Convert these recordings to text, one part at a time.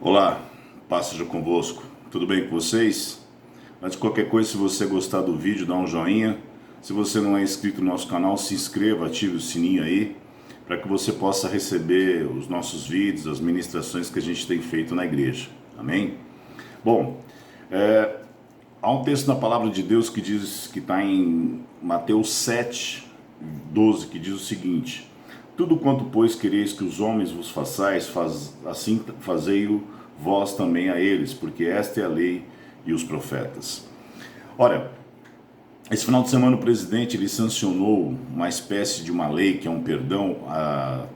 Olá, paz seja convosco. Tudo bem com vocês? Antes de qualquer coisa, se você gostar do vídeo, dá um joinha. Se você não é inscrito no nosso canal, se inscreva, ative o sininho aí, para que você possa receber os nossos vídeos, as ministrações que a gente tem feito na igreja. Amém? Bom, há um texto na palavra de Deus que diz, que está em Mateus 7:12, que diz o seguinte: tudo quanto, pois, quereis que os homens vos façais, assim fazei-o vós também a eles, porque esta é a lei e os profetas. Ora, esse final de semana o presidente ele sancionou uma espécie de uma lei que é um perdão,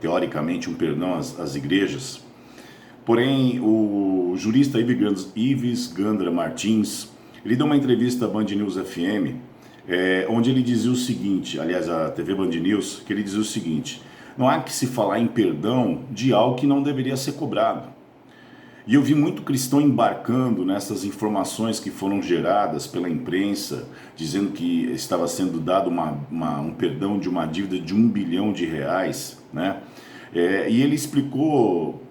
teoricamente um perdão às igrejas. Porém, o jurista Ives Gandra Martins, ele deu uma entrevista à Band News FM, onde ele dizia o seguinte, aliás, a TV Band News, que ele dizia o seguinte: não há que se falar em perdão de algo que não deveria ser cobrado. E eu vi muito cristão embarcando nessas informações que foram geradas pela imprensa, dizendo que estava sendo dado um perdão de uma dívida de R$ 1 bilhão, né? E ele explicou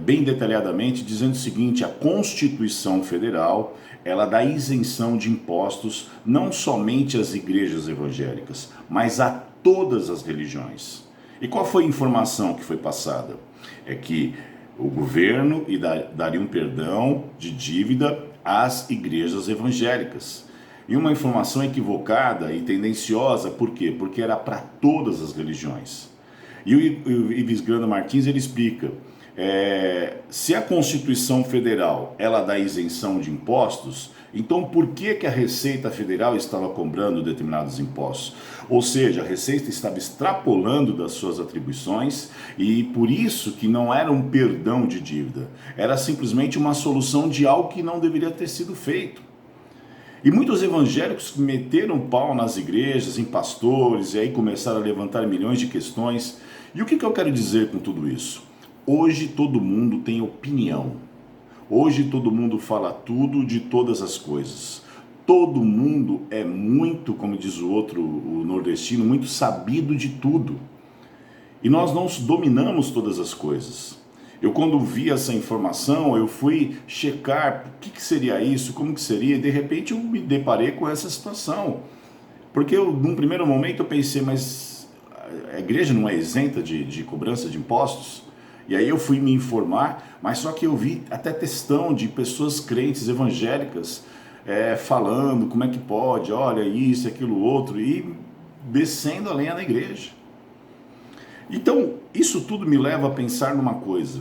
bem detalhadamente, dizendo o seguinte: a Constituição Federal, ela dá isenção de impostos não somente às igrejas evangélicas, mas a todas as religiões. E qual foi a informação que foi passada? É que o governo daria um perdão de dívida às igrejas evangélicas. E uma informação equivocada e tendenciosa, por quê? Porque era para todas as religiões. E o Ives Gandra Martins ele explica: se a Constituição Federal ela dá isenção de impostos, então por que a Receita Federal estava cobrando determinados impostos? Ou seja, a Receita estava extrapolando das suas atribuições, e por isso que não era um perdão de dívida, era simplesmente uma solução de algo que não deveria ter sido feito. E muitos evangélicos meteram pau nas igrejas, em pastores, e aí começaram a levantar milhões de questões. E o que eu quero dizer com tudo isso? Hoje todo mundo tem opinião. Hoje todo mundo fala tudo de todas as coisas. Todo mundo é muito, como diz o outro, o nordestino, muito sabido de tudo. E nós não dominamos todas as coisas. Eu, quando vi essa informação, eu fui checar o que seria isso, como que seria, e de repente eu me deparei com essa situação. Porque num primeiro momento eu pensei, mas a igreja não é isenta de cobrança de impostos? E aí eu fui me informar, mas só que eu vi até textão de pessoas crentes evangélicas falando como é que pode, olha isso, aquilo outro, e descendo a lenha na igreja. Então, isso tudo me leva a pensar numa coisa: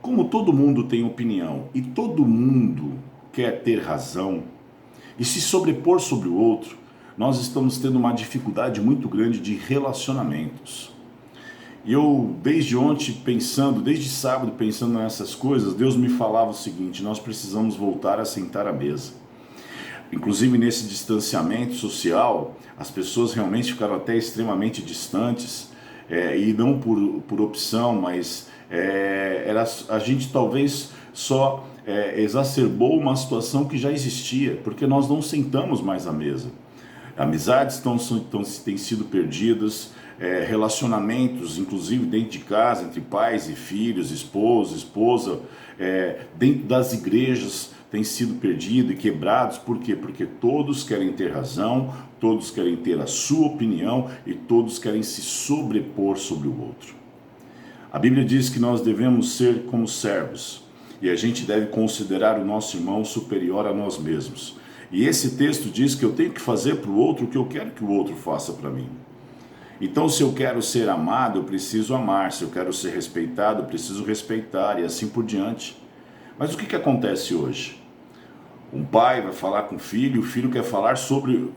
como todo mundo tem opinião e todo mundo quer ter razão e se sobrepor sobre o outro, nós estamos tendo uma dificuldade muito grande de relacionamentos. E eu, desde ontem pensando, desde sábado pensando nessas coisas, Deus me falava o seguinte: nós precisamos voltar a sentar à mesa. Inclusive nesse distanciamento social, as pessoas realmente ficaram até extremamente distantes, e não por opção, mas a gente talvez só exacerbou uma situação que já existia, porque nós não sentamos mais à mesa. Amizades têm sido perdidas, relacionamentos, inclusive dentro de casa, entre pais e filhos, esposo, esposa, dentro das igrejas têm sido perdidos e quebrados. Por quê? Porque todos querem ter razão, todos querem ter a sua opinião e todos querem se sobrepor sobre o outro. A Bíblia diz que nós devemos ser como servos e a gente deve considerar o nosso irmão superior a nós mesmos. E esse texto diz que eu tenho que fazer para o outro o que eu quero que o outro faça para mim. Então, se eu quero ser amado, eu preciso amar. Se eu quero ser respeitado, eu preciso respeitar, e assim por diante. Mas o que acontece hoje? Um pai vai falar com o filho quer falar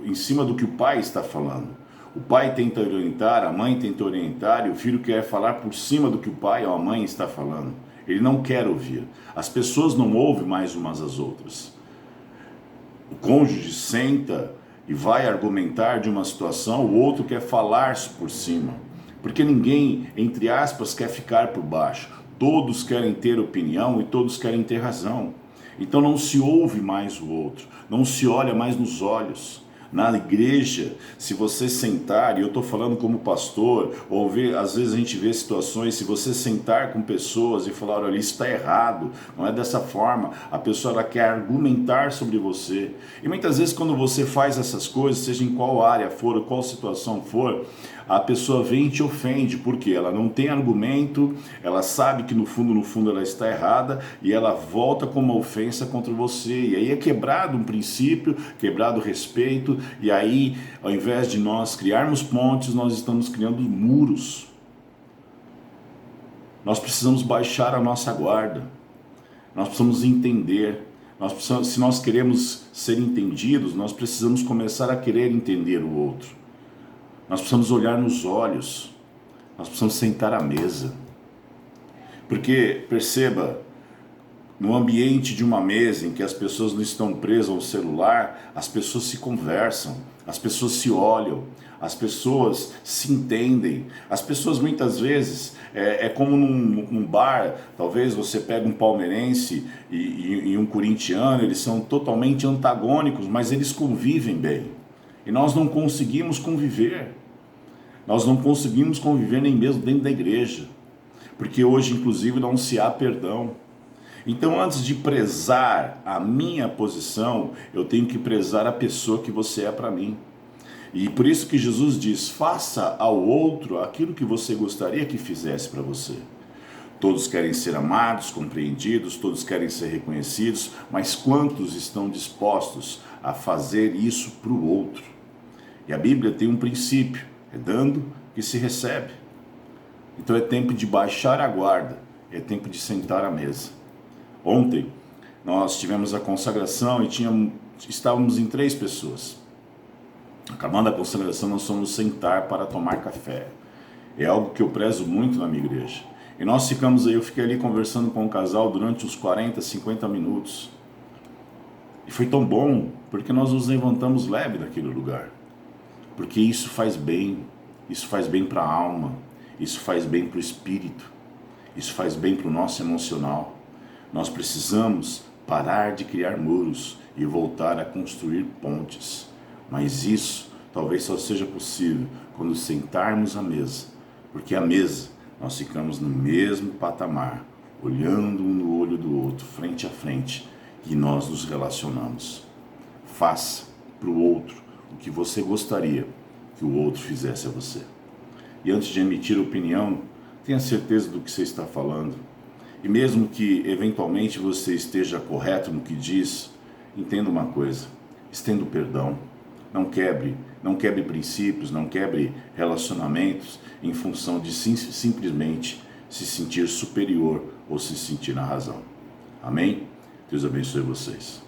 em cima do que o pai está falando. O pai tenta orientar, a mãe tenta orientar, e o filho quer falar por cima do que o pai ou a mãe está falando. Ele não quer ouvir. As pessoas não ouvem mais umas às outras. O cônjuge senta e vai argumentar de uma situação, o outro quer falar por cima. Porque ninguém, entre aspas, quer ficar por baixo. Todos querem ter opinião e todos querem ter razão. Então não se ouve mais o outro, não se olha mais nos olhos. Na igreja, se você sentar, e eu estou falando como pastor, ou ver, às vezes a gente vê situações, se você sentar com pessoas e falar, olha, isso está errado, não é dessa forma, a pessoa ela quer argumentar sobre você. E muitas vezes quando você faz essas coisas, seja em qual área for, qual situação for, a pessoa vem e te ofende, porque ela não tem argumento, ela sabe que no fundo ela está errada, e ela volta com uma ofensa contra você, e aí é quebrado um princípio, quebrado o respeito, e aí ao invés de nós criarmos pontes, nós estamos criando muros. Nós precisamos baixar a nossa guarda, nós precisamos entender, se nós queremos ser entendidos, nós precisamos começar a querer entender o outro. Nós precisamos olhar nos olhos, nós precisamos sentar à mesa. Porque, perceba, no ambiente de uma mesa em que as pessoas não estão presas ao celular, as pessoas se conversam, as pessoas se olham, as pessoas se entendem. As pessoas muitas vezes, é como num bar, talvez você pega um palmeirense e um corintiano, eles são totalmente antagônicos, mas eles convivem bem. E nós não conseguimos conviver. Nós não conseguimos conviver nem mesmo dentro da igreja. Porque hoje, inclusive, não se há perdão. Então, antes de prezar a minha posição, eu tenho que prezar a pessoa que você é para mim. E por isso que Jesus diz, faça ao outro aquilo que você gostaria que fizesse para você. Todos querem ser amados, compreendidos, todos querem ser reconhecidos, mas quantos estão dispostos a fazer isso para o outro? E a Bíblia tem um princípio, é dando que se recebe. Então é tempo de baixar a guarda, é tempo de sentar à mesa. Ontem nós tivemos a consagração e estávamos em 3 pessoas. Acabando a consagração, nós fomos sentar para tomar café. É algo que eu prezo muito na minha igreja. E nós ficamos aí, eu fiquei ali conversando com o casal durante uns 40, 50 minutos. E foi tão bom, porque nós nos levantamos leve daquele lugar. Porque isso faz bem para a alma, isso faz bem para o espírito, isso faz bem para o nosso emocional. Nós precisamos parar de criar muros e voltar a construir pontes. Mas isso talvez só seja possível quando sentarmos à mesa, porque à mesa nós ficamos no mesmo patamar, olhando um no olho do outro, frente a frente, e nós nos relacionamos. Faça para o outro o que você gostaria que o outro fizesse a você. E antes de emitir opinião, tenha certeza do que você está falando. E mesmo que eventualmente você esteja correto no que diz, entenda uma coisa, estenda o perdão. Não quebre princípios, não quebre relacionamentos em função de simplesmente se sentir superior ou se sentir na razão. Amém? Deus abençoe vocês.